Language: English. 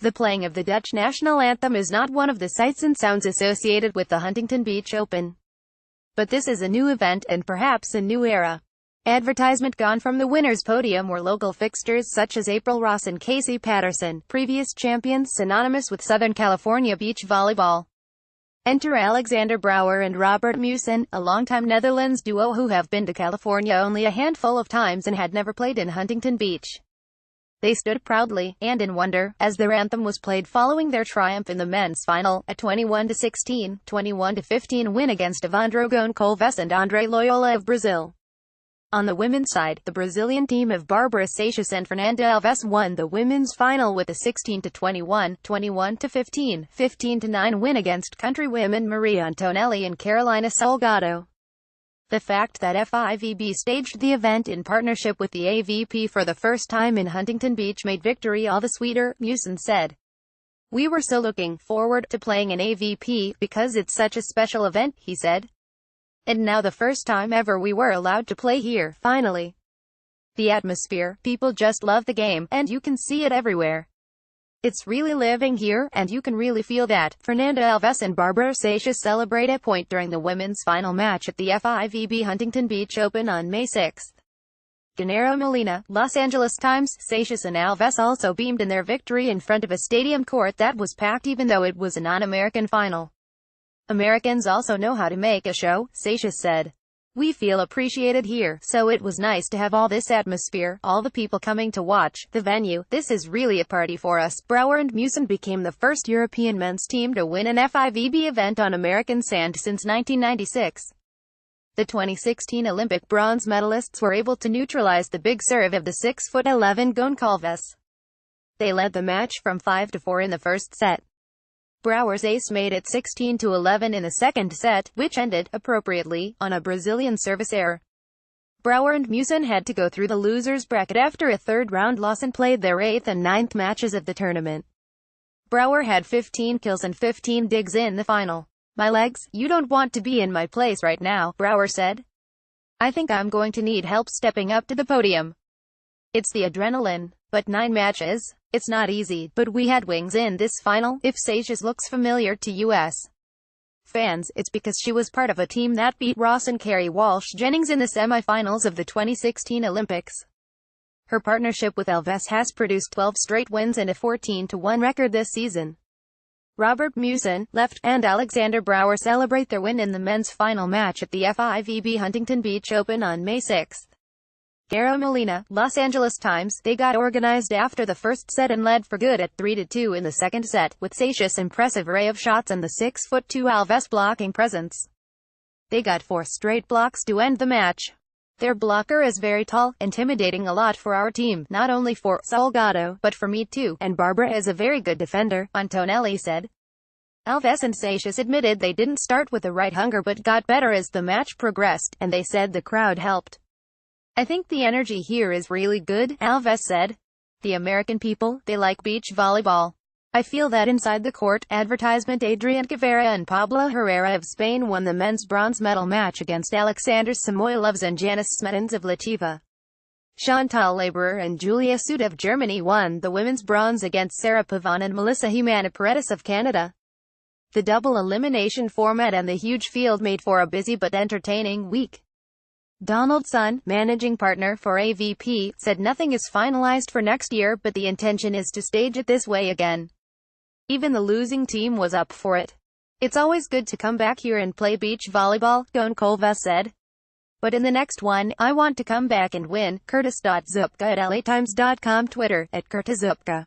The playing of the Dutch national anthem is not one of the sights and sounds associated with the Huntington Beach Open. But this is a new event and perhaps a new era. Advertisement gone from the winner's podium were local fixtures such as April Ross and Casey Patterson, previous champions synonymous with Southern California beach volleyball. Enter Alexander Brouwer and Robert Mussen, a longtime Netherlands duo who have been to California only a handful of times and had never played in Huntington Beach. They stood proudly, and in wonder, as their anthem was played following their triumph in the men's final, a 21-16, 21-15 win against Evandro Goncalves and Andre Loyola of Brazil. On the women's side, the Brazilian team of Bárbara Seixas and Fernanda Alves won the women's final with a 16-21, 21-15, 15-9 win against countrywomen Maria Antonelli and Carolina Salgado. The fact that FIVB staged the event in partnership with the AVP for the first time in Huntington Beach made victory all the sweeter, Mussen said. "We were so looking forward to playing an AVP because it's such a special event," he said. "And now the first time ever we were allowed to play here, finally. The atmosphere, people just love the game, and you can see it everywhere. It's really living here, and you can really feel that." Fernanda Alves and Bárbara Seixas celebrate a point during the women's final match at the FIVB Huntington Beach Open on May 6. Gennaro Molina, Los Angeles Times. Seixas and Alves also beamed in their victory in front of a stadium court that was packed even though it was a non-American final. "Americans also know how to make a show," Seixas said. "We feel appreciated here, so it was nice to have all this atmosphere, all the people coming to watch, the venue. This is really a party for us." Brouwer and Mussen became the first European men's team to win an FIVB event on American sand since 1996. The 2016 Olympic bronze medalists were able to neutralize the big serve of the 6'11" Goncalves. They led the match from 5-4 in the first set. Brouwer's ace made it 16-11 in the second set, which ended, appropriately, on a Brazilian service error. Brouwer and Mussen had to go through the losers bracket after a third-round loss and played their 8th and 9th matches of the tournament. Brouwer had 15 kills and 15 digs in the final. "My legs, you don't want to be in my place right now," Brouwer said. "I think I'm going to need help stepping up to the podium. It's the adrenaline. But 9 matches? It's not easy, but we had wings in this final." If Seixas looks familiar to U.S. fans, it's because she was part of a team that beat Ross and Kerry Walsh Jennings in the semifinals of the 2016 Olympics. Her partnership with Alves has produced 12 straight wins and a 14-1 record this season. Robert Mussen, left, and Alexander Brouwer celebrate their win in the men's final match at the FIVB Huntington Beach Open on May 6. Gennaro Molina, Los Angeles Times. They got organized after the first set and led for good at 3-2 in the second set, with Seixas' impressive array of shots and the 6'2" Alves blocking presence. They got 4 straight blocks to end the match. "Their blocker is very tall, intimidating a lot for our team, not only for Salgado, but for me too, and Bárbara is a very good defender," Antonelli said. Alves and Seixas admitted they didn't start with the right hunger but got better as the match progressed, and they said the crowd helped. "I think the energy here is really good," Alves said. "The American people, they like beach volleyball. I feel that inside the court." Advertisement. Adrián Guevara and Pablo Herrera of Spain won the men's bronze medal match against Alexander Samoilovs and Janis Smetans of Latvia. Chantal Laborer and Julia Sud of Germany won the women's bronze against Sarah Pavon and Melissa Jimena Paredes of Canada. The double elimination format and the huge field made for a busy but entertaining week. Donald Sun, managing partner for AVP, said nothing is finalized for next year, but the intention is to stage it this way again. Even the losing team was up for it. "It's always good to come back here and play beach volleyball," Goncalves said. "But in the next one, I want to come back and win." Curtis.Zupka at LATimes.com. Twitter, @CurtisZupka.